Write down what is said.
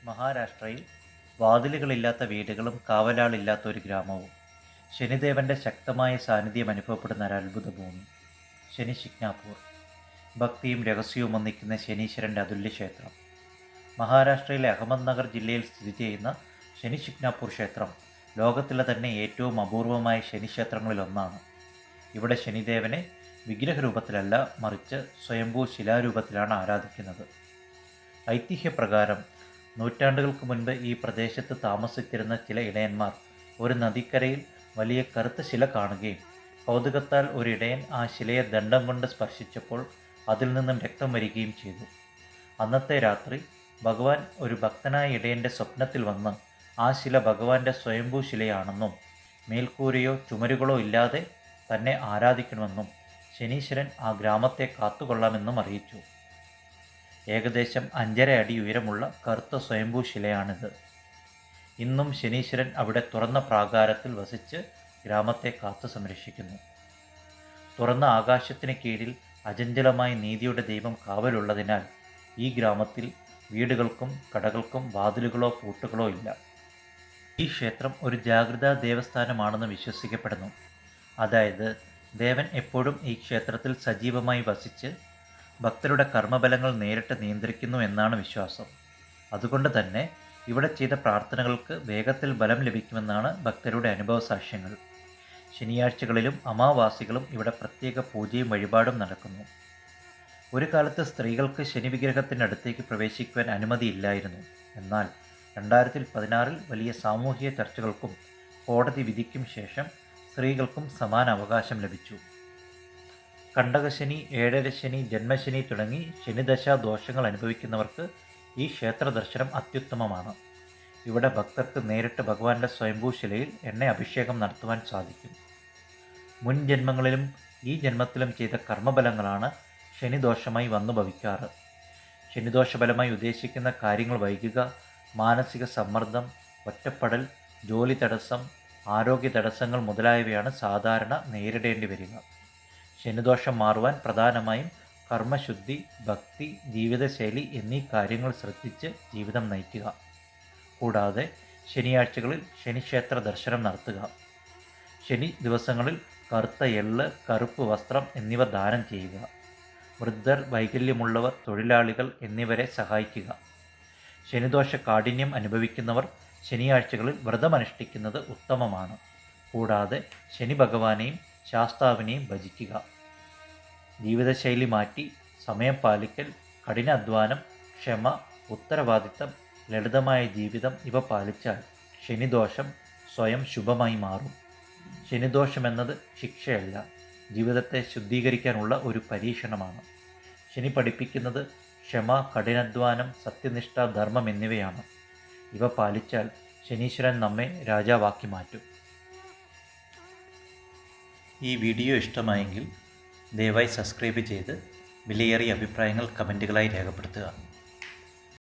മഹാരാഷ്ട്രയിൽ വാതിലുകളില്ലാത്ത വീടുകളും കാവലാളില്ലാത്ത ഒരു ഗ്രാമവും ശനിദേവന്റെ ശക്തമായ സാന്നിധ്യം അനുഭവപ്പെടുന്ന ഒരു അത്ഭുത ഭൂമി ശനി ശിഗ്നാപൂർ. ഭക്തിയും രഹസ്യവും ഒന്നിക്കുന്ന ശനീശ്വരൻ്റെ അതുല്യ ക്ഷേത്രം. മഹാരാഷ്ട്രയിലെ അഹമ്മദ് നഗർ ജില്ലയിൽ സ്ഥിതി ചെയ്യുന്ന ശനി ശിഗ്നാപൂർ ക്ഷേത്രം ലോകത്തിലെ തന്നെ ഏറ്റവും അപൂർവമായ ശനിക്ഷേത്രങ്ങളിലൊന്നാണ്. ഇവിടെ ശനിദേവനെ വിഗ്രഹരൂപത്തിലല്ല, മറിച്ച് സ്വയംഭൂ ശിലാരൂപത്തിലാണ് ആരാധിക്കുന്നത്. ഐതിഹ്യപ്രകാരം നൂറ്റാണ്ടുകൾക്ക് മുൻപ് ഈ പ്രദേശത്ത് താമസിച്ചിരുന്ന ചില ഇടയന്മാർ ഒരു നദിക്കരയിൽ വലിയ കറുത്ത ശില കാണുകയും കൗതുകത്താൽ ഒരു ഇടയൻ ആ ശിലയെ ദണ്ഡം കൊണ്ട് സ്പർശിച്ചപ്പോൾ അതിൽ നിന്നും രക്തം വരികയും ചെയ്തു. അന്നത്തെ രാത്രി ഭഗവാൻ ഒരു ഭക്തനായ ഇടയൻ്റെ സ്വപ്നത്തിൽ വന്ന് ആ ശില ഭഗവാന്റെ സ്വയംഭൂ ശിലയാണെന്നും മേൽക്കൂരയോ ചുമരുകളോ ഇല്ലാതെ തന്നെ ആരാധിക്കണമെന്നും ശനീശ്വരൻ ആ ഗ്രാമത്തെ കാത്തുകൊള്ളാമെന്നും അറിയിച്ചു. ഏകദേശം 5.5 അടി ഉയരമുള്ള കറുത്ത സ്വയംഭൂ ശിലയാണിത്. ഇന്നും ശനീശ്വരൻ അവിടെ തുറന്ന പ്രാകാരത്തിൽ വസിച്ച് ഗ്രാമത്തെ കാത്തു സംരക്ഷിക്കുന്നു. തുറന്ന ആകാശത്തിന് കീഴിൽ അചഞ്ചലമായ നീതിയുടെ ദൈവം കാവലുള്ളതിനാൽ ഈ ഗ്രാമത്തിൽ വീടുകൾക്കും കടകൾക്കും വാതിലുകളോ പൂട്ടുകളോ ഇല്ല. ഈ ക്ഷേത്രം ഒരു ജാഗ്രതാ ദേവസ്ഥാനമാണെന്ന് വിശ്വസിക്കപ്പെടുന്നു. അതായത് ദേവൻ എപ്പോഴും ഈ ക്ഷേത്രത്തിൽ സജീവമായി വസിച്ച് ഭക്തരുടെ കർമ്മബലങ്ങൾ നേരിട്ട് നിയന്ത്രിക്കുന്നു എന്നാണ് വിശ്വാസം. അതുകൊണ്ട് തന്നെ ഇവിടെ ചെയ്ത പ്രാർത്ഥനകൾക്ക് വേഗത്തിൽ ബലം ലഭിക്കുമെന്നാണ് ഭക്തരുടെ അനുഭവ സാക്ഷ്യങ്ങൾ. ശനിയാഴ്ചകളിലും അമാവാസികളും ഇവിടെ പ്രത്യേക പൂജയും വഴിപാടും നടക്കുന്നു. ഒരു കാലത്ത് സ്ത്രീകൾക്ക് ശനി വിഗ്രഹത്തിനടുത്തേക്ക് പ്രവേശിക്കുവാൻ അനുമതിയില്ലായിരുന്നു. എന്നാൽ 2016 വലിയ സാമൂഹിക ചർച്ചകൾക്കും കോടതി വിധിക്കും ശേഷം സ്ത്രീകൾക്കും സമാന അവകാശം ലഭിച്ചു. കണ്ടകശനി, ഏഴരശനി, ജന്മശനി തുടങ്ങി ശനിദശാ ദോഷങ്ങൾ അനുഭവിക്കുന്നവർക്ക് ഈ ക്ഷേത്ര ദർശനം അത്യുത്തമമാണ്. ഇവിടെ ഭക്തർക്ക് നേരിട്ട് ഭഗവാന്റെ സ്വയംഭൂ ശിലയിൽ എണ്ണ അഭിഷേകം നടത്തുവാൻ സാധിക്കും. മുൻ ജന്മങ്ങളിലും ഈ ജന്മത്തിലും ചെയ്ത കർമ്മബലങ്ങളാണ് ശനിദോഷമായി വന്നു ഭവിക്കാറ്. ശനിദോഷഫലമായി ഉദ്ദേശിക്കുന്ന കാര്യങ്ങൾ വൈകുക, മാനസിക സമ്മർദ്ദം, ഒറ്റപ്പെടൽ, ജോലി തടസ്സം, ആരോഗ്യ തടസ്സങ്ങൾ മുതലായവയാണ് സാധാരണ നേരിടേണ്ടി വരിക. ശനിദോഷം മാറുവാൻ പ്രധാനമായും കർമ്മശുദ്ധി, ഭക്തി, ജീവിതശൈലി എന്നീ കാര്യങ്ങൾ ശ്രദ്ധിച്ച് ജീവിതം നയിക്കുക. കൂടാതെ ശനിയാഴ്ചകളിൽ ശനിക്ഷേത്ര ദർശനം നടത്തുക. ശനി ദിവസങ്ങളിൽ കറുത്ത എള്ള്, കറുപ്പ് വസ്ത്രം എന്നിവ ദാനം ചെയ്യുക. വൃദ്ധർ, വൈകല്യമുള്ളവർ, തൊഴിലാളികൾ എന്നിവരെ സഹായിക്കുക. ശനിദോഷ കാഠിന്യം അനുഭവിക്കുന്നവർ ശനിയാഴ്ചകളിൽ വ്രതമനുഷ്ഠിക്കുന്നത് ഉത്തമമാണ്. കൂടാതെ ശനി ഭഗവാനെയും ശാസ്താവിനെയും ഭജിക്കുക. ജീവിതശൈലി മാറ്റി സമയം പാലിക്കൽ, കഠിനാധ്വാനം, ക്ഷമ, ഉത്തരവാദിത്തം, ലളിതമായ ജീവിതം ഇവ പാലിച്ചാൽ ശനിദോഷം സ്വയം ശുഭമായി മാറും. ശനിദോഷമെന്നത് ശിക്ഷയല്ല, ജീവിതത്തെ ശുദ്ധീകരിക്കാനുള്ള ഒരു പരീക്ഷണമാണ്. ശനി പഠിപ്പിക്കുന്നത് ക്ഷമ, കഠിനാധ്വാനം, സത്യനിഷ്ഠ, ധർമ്മം എന്നിവയാണ്. ഇവ പാലിച്ചാൽ ശനീശ്വരൻ നമ്മെ രാജാവാക്കി മാറ്റും. ഈ വീഡിയോ ഇഷ്ടമായെങ്കിൽ ദയവായി സബ്സ്ക്രൈബ് ചെയ്ത് വിലയേറിയ അഭിപ്രായങ്ങൾ കമൻറ്റുകളായി രേഖപ്പെടുത്തുക.